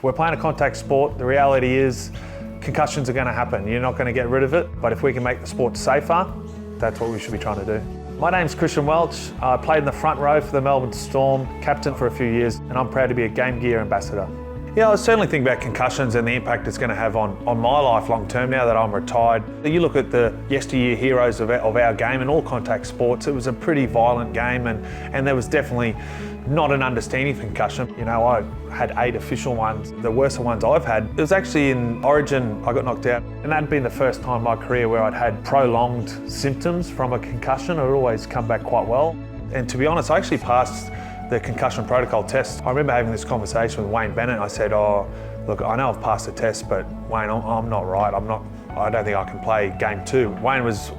We're playing a contact sport. The reality is concussions are going to happen. You're not going to get rid of it, but if we can make the sport safer, that's what we should be trying to do. My name's Welch. I played in the front row for the Melbourne Storm Captain for a few years, and I'm proud to be a GameGear ambassador. Yeah, I certainly think about concussions and the impact it's going to have on my life long term now that I'm retired. You look at the yesteryear heroes of our game in all contact sports, it was a pretty violent game and there was definitely not an understanding of concussion. You know, I had 8 official ones. The worst ones I've had, it was actually in Origin, I got knocked out. And that'd been the first time in my career where I'd had prolonged symptoms from a concussion. I'd always come back quite well. And to be honest, I actually passed the concussion protocol test. I remember having this conversation with Wayne Bennett. I said, oh, look, I know I've passed the test, but Wayne, I'm not right. I don't think I can play game 2. Wayne was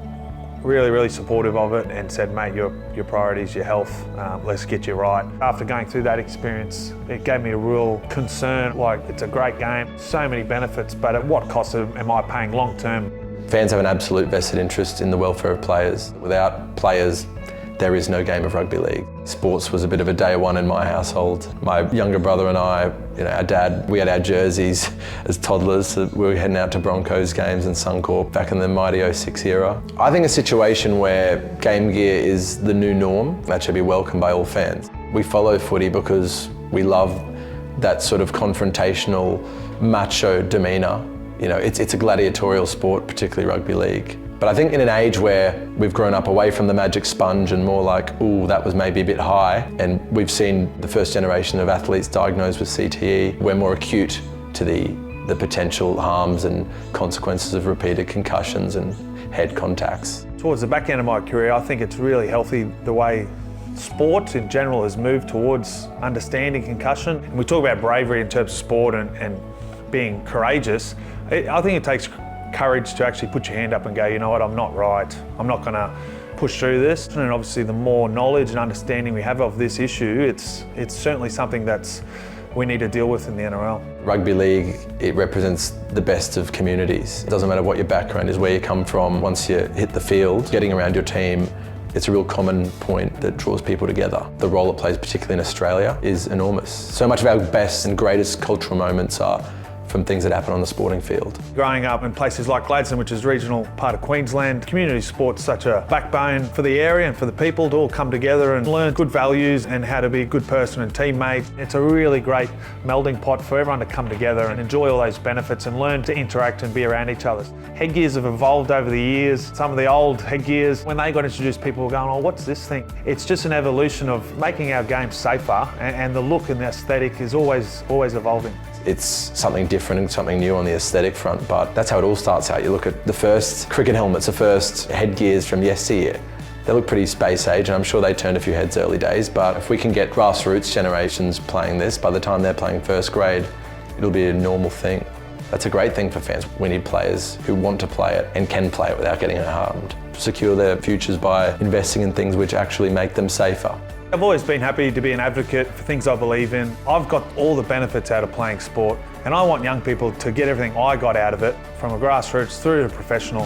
really supportive of it and said, mate, your priority is your health. Let's get you right. After going through that experience, it gave me a real concern. Like, it's a great game, so many benefits, but at what cost am I paying long term? Fans have an absolute vested interest in the welfare of players. Without players, there is no game of rugby league. Sports was a bit of a day one in my household. My younger brother and I, our dad, we had our jerseys as toddlers. So we were heading out to Broncos games and Suncorp back in the mighty 06 era. I think a situation where game gear is the new norm, that should be welcomed by all fans. We follow footy because we love that sort of confrontational, macho demeanour. It's a gladiatorial sport, particularly rugby league. But I think in an age where we've grown up away from the magic sponge and more like, ooh, that was maybe a bit high, and we've seen the first generation of athletes diagnosed with CTE, we're more acute to the potential harms and consequences of repeated concussions and head contacts. Towards the back end of my career, I think it's really healthy the way sport in general has moved towards understanding concussion. And we talk about bravery in terms of sport and being courageous. I think it takes courage to actually put your hand up and go, you know what, I'm not right. I'm not going to push through this. And obviously the more knowledge and understanding we have of this issue, it's certainly something we need to deal with in the NRL. Rugby league, it represents the best of communities. It doesn't matter what your background is, where you come from. Once you hit the field, getting around your team, it's a real common point that draws people together. The role it plays, particularly in Australia, is enormous. So much of our best and greatest cultural moments are from things that happen on the sporting field. Growing up in places like Gladstone, which is a regional part of Queensland, community sport's such a backbone for the area and for the people to all come together and learn good values and how to be a good person and teammate. It's a really great melding pot for everyone to come together and enjoy all those benefits and learn to interact and be around each other. Headgears have evolved over the years. Some of the old headgears, when they got introduced, people were going, oh, what's this thing? It's just an evolution of making our game safer, and the look and the aesthetic is always evolving. It's something different and something new on the aesthetic front, but that's how it all starts out. You look at the first cricket helmets, the first headgears from yesteryear. They look pretty space age, and I'm sure they turned a few heads early days, but if we can get grassroots generations playing this, by the time they're playing first grade, it'll be a normal thing. That's a great thing for fans. We need players who want to play it and can play it without getting harmed. Secure their futures by investing in things which actually make them safer. I've always been happy to be an advocate for things I believe in. I've got all the benefits out of playing sport, and I want young people to get everything I got out of it, from a grassroots through to professional.